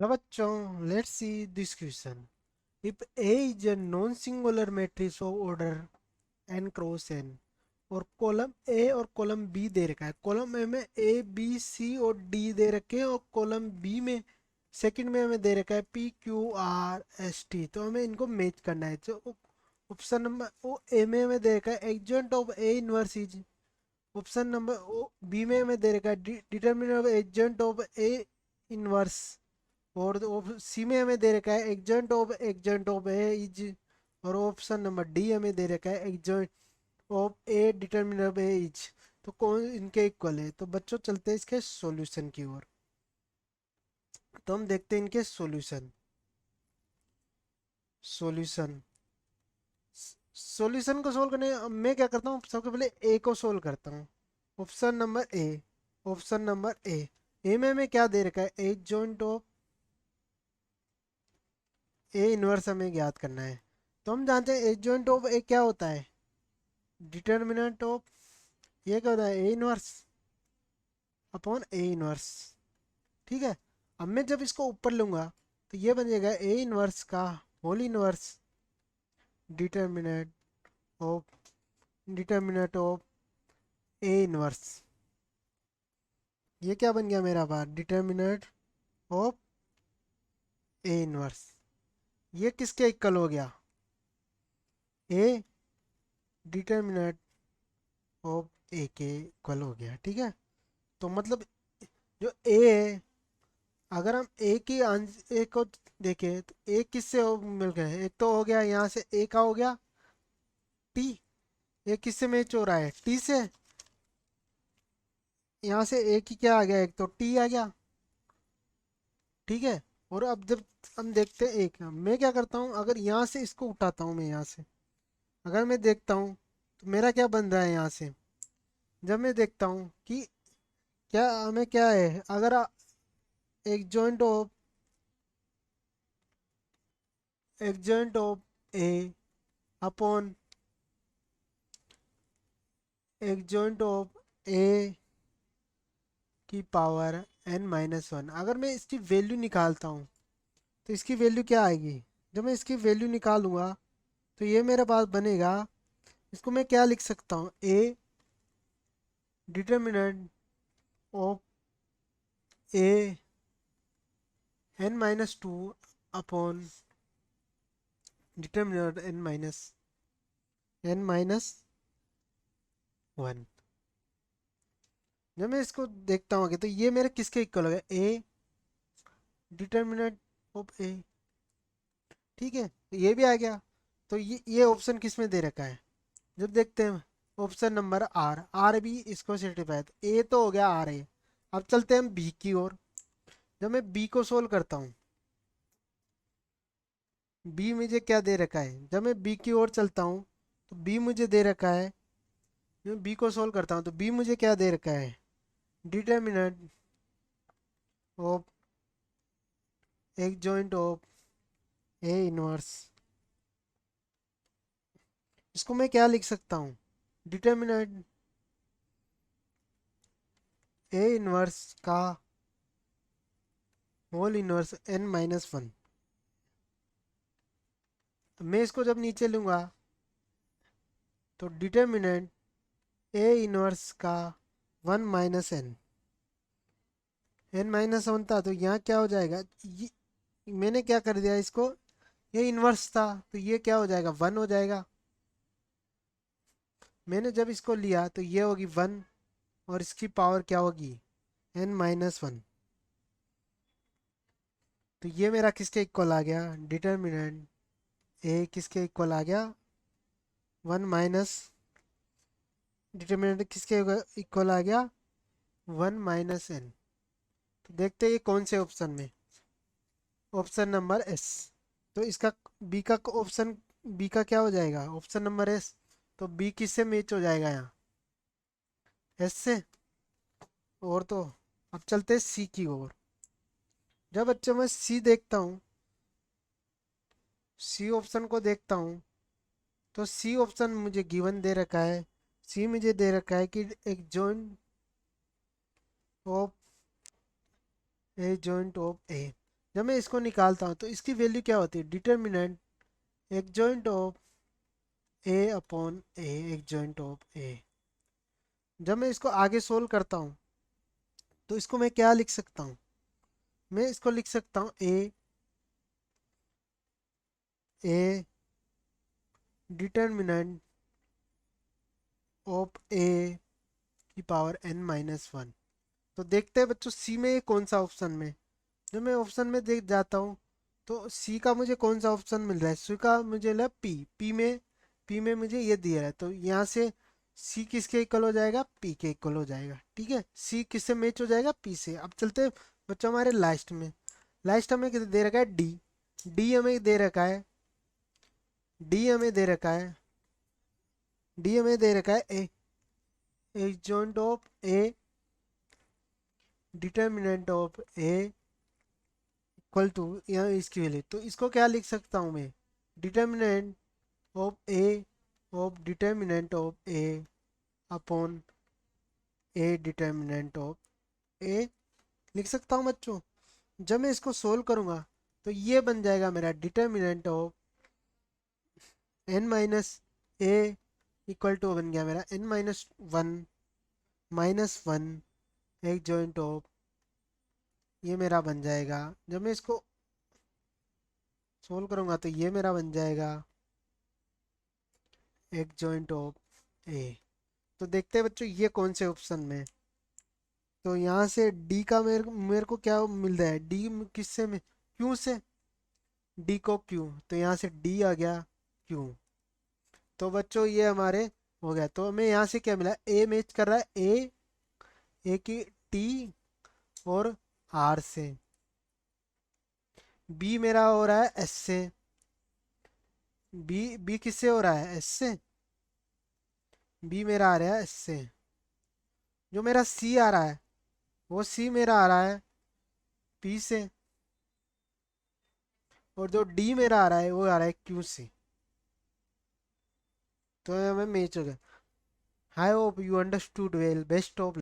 Now bachon, let's see this question. If A is a non-singular matrix of order n cross n और column A और column B दे रखा है, column A में A B C और D दे रखे हैं और कॉलम बी में सेकंड में हमें दे रखा है P Q R S T, तो हमें इनको मैच करना है। तो ऑप्शन नंबर ओ ए में हमें दे रखा है adjoint of A inverse is, option number oh B में हमें दे रखा है determinant of adjoint of A inverse, और सी में हमें दे रखा है एग्जेंट ऑफ ए इज, और ऑप्शन नंबर डी हमें दे रखा है adjoint of A determinant of A is. तो कौन इनके इक्वल है? तो बच्चों चलते हैं इसके सॉल्यूशन की ओर। तो हम देखते हैं इनके सॉल्यूशन। सॉल्यूशन सॉल्यूशन को सोल्व करने मैं क्या करता हूँ, सबसे पहले ए को सोल्व करता हूँ। Option number A, option number A में हमें क्या दे रखा है? Adjoint of A inverse हमें ज्ञात करना है। तो हम जानते हैं एज जॉइंट ऑफ ए क्या होता है? डिटर्मिनेंट ऑफ ये क्या होता है? A inverse upon A inverse. ठीक है। अब मैं जब इसको ऊपर लूंगा तो ये बन जाएगा ए इनवर्स का whole inverse determinant of A inverse. ये क्या बन गया मेरा बात? Determinant of A inverse. ये किसके इक्वल हो गया? ए डिटर्मिनेंट ऑफ ए के इक्वल हो गया। ठीक है। तो मतलब जो ए है, अगर हम ए की ए को देखें तो ए किससे मिल गए? एक तो हो गया यहाँ से ए का हो गया टी, ये किससे मैच हो रहा है? टी से। यहाँ से ए की क्या आ गया? एक तो टी आ गया। ठीक है। और अब जब हम देखते हैं एक, मैं क्या करता हूँ, अगर यहाँ से इसको उठाता हूँ, मैं यहाँ से अगर मैं देखता हूँ तो मेरा क्या बन रहा है यहाँ से? जब मैं देखता हूँ कि क्या हमें क्या है, अगर एक जॉइंट ऑफ ए अपॉन एक जॉइंट ऑफ ए की पावर n माइनस वन, अगर मैं इसकी वैल्यू निकालता हूँ तो इसकी वैल्यू क्या आएगी? जब मैं इसकी वैल्यू निकालूंगा तो ये मेरे पास बनेगा, इसको मैं क्या लिख सकता हूँ? ए determinant of A n minus two upon determinant n minus one. जब मैं इसको देखता हूँ तो ये मेरे किसके इक्वल हो गया? ए डिटर्मिनेंट ऑफ ए। ठीक है, तो ये भी आ गया। तो ये ऑप्शन किस में दे रखा है? जब देखते हैं ऑप्शन नंबर आर, आर भी इसको सेटिस्फाई, तो ए तो हो गया आर ए। अब चलते हैं हम बी की ओर। जब मैं बी को सोल्व करता हूँ, बी मुझे क्या दे रखा है? जब मैं बी की ओर चलता हूँ तो बी मुझे दे रखा है, मैं बी को सोल्व करता हूँ तो बी मुझे क्या दे रखा है? डिटर्मिनेंट ऑफ एक जॉइंट ऑफ ए इनवर्स। इसको मैं क्या लिख सकता हूँ? डिटर्मिनेंट ए इनवर्स का whole inverse n minus one. मैं इसको जब नीचे लूंगा तो डिटर्मिनेंट ए इनवर्स का one minus n minus one था, तो यहाँ क्या हो जाएगा? मैंने क्या कर दिया इसको, ये इनवर्स था तो ये क्या हो जाएगा? वन हो जाएगा। मैंने जब इसको लिया तो ये होगी वन, और इसकी पावर क्या होगी? N minus one. तो ये मेरा किसके इक्वल आ गया? डिटर्मिनेंट ए किसके इक्वल आ गया? वन माइनस, डिटर्मिनेंट किसके इक्वल आ गया? One minus n. तो देखते हैं ये कौन से ऑप्शन में? Option number S. तो इसका बी का ऑप्शन, बी का क्या हो जाएगा? Option number S. तो बी किससे मैच हो जाएगा यहाँ? एस से। और तो अब चलते हैं सी की ओर। जब बच्चे मैं सी देखता हूँ, सी ऑप्शन को देखता हूँ, तो सी ऑप्शन मुझे गिवन दे रखा है। सी मुझे दे रखा है कि एक joint of A, joint of A. जब मैं इसको निकालता हूँ तो इसकी वैल्यू क्या होती है, डिटर्मिनेंट एक जॉइंट ऑफ ए अपॉन ए, एक जॉइंट ऑफ ए। जब मैं इसको आगे सोल्व करता हूँ तो इसको मैं क्या लिख सकता हूँ, मैं इसको लिख सकता हूँ ए डिटर्मिनेंट ऑफ ए की पावर n माइनस वन। तो देखते हैं बच्चों सी में ये कौन सा ऑप्शन में, जब मैं ऑप्शन में देख जाता हूँ तो सी का मुझे कौन सा ऑप्शन मिल रहा है, सी का मुझे लगा पी में मुझे ये दिया है, तो यहाँ से सी किसके इक्वल हो जाएगा, पी के इक्वल हो जाएगा। ठीक है, सी किससे मैच हो जाएगा, पी से। अब चलते हैं बच्चों हमारे लास्ट में। लास्ट हमें किसे दे रखा है, डी। डी हमें दे रखा है, डी हमें दे रखा है, डी हमें दे रखा है A joint of A determinant of A equal to, यहाँ इसकी वैल्यू, तो इसको क्या लिख सकता हूँ मैं, determinant of A upon A determinant of A लिख सकता हूँ बच्चों। जब मैं इसको सोल्व करूँगा तो ये बन जाएगा मेरा determinant of n minus A equal to बन गया मेरा n-1 एक जॉइंट ऑफ, ये मेरा बन जाएगा। जब मैं इसको सोल्व करूँगा तो ये मेरा बन जाएगा एक जॉइंट ऑफ ए। तो देखते हैं बच्चों ये कौन से ऑप्शन में है। तो यहाँ से डी का मेरे को क्या मिल रहा है, डी किससे में, क्यू से, डी को क्यू, तो यहाँ से डी आ गया क्यू। तो बच्चों ये हमारे हो गया। तो हमें यहाँ से क्या मिला, ए मैच कर रहा है ए की टी और आर से, बी मेरा हो रहा है एस से, बी किससे हो रहा है, एस से, बी मेरा आ रहा है एस से। जो मेरा सी आ रहा है वो सी मेरा आ रहा है पी से, और जो डी मेरा आ रहा है वो आ रहा है क्यू से। तो हमें मैच हो गया। I hope you understood well, best of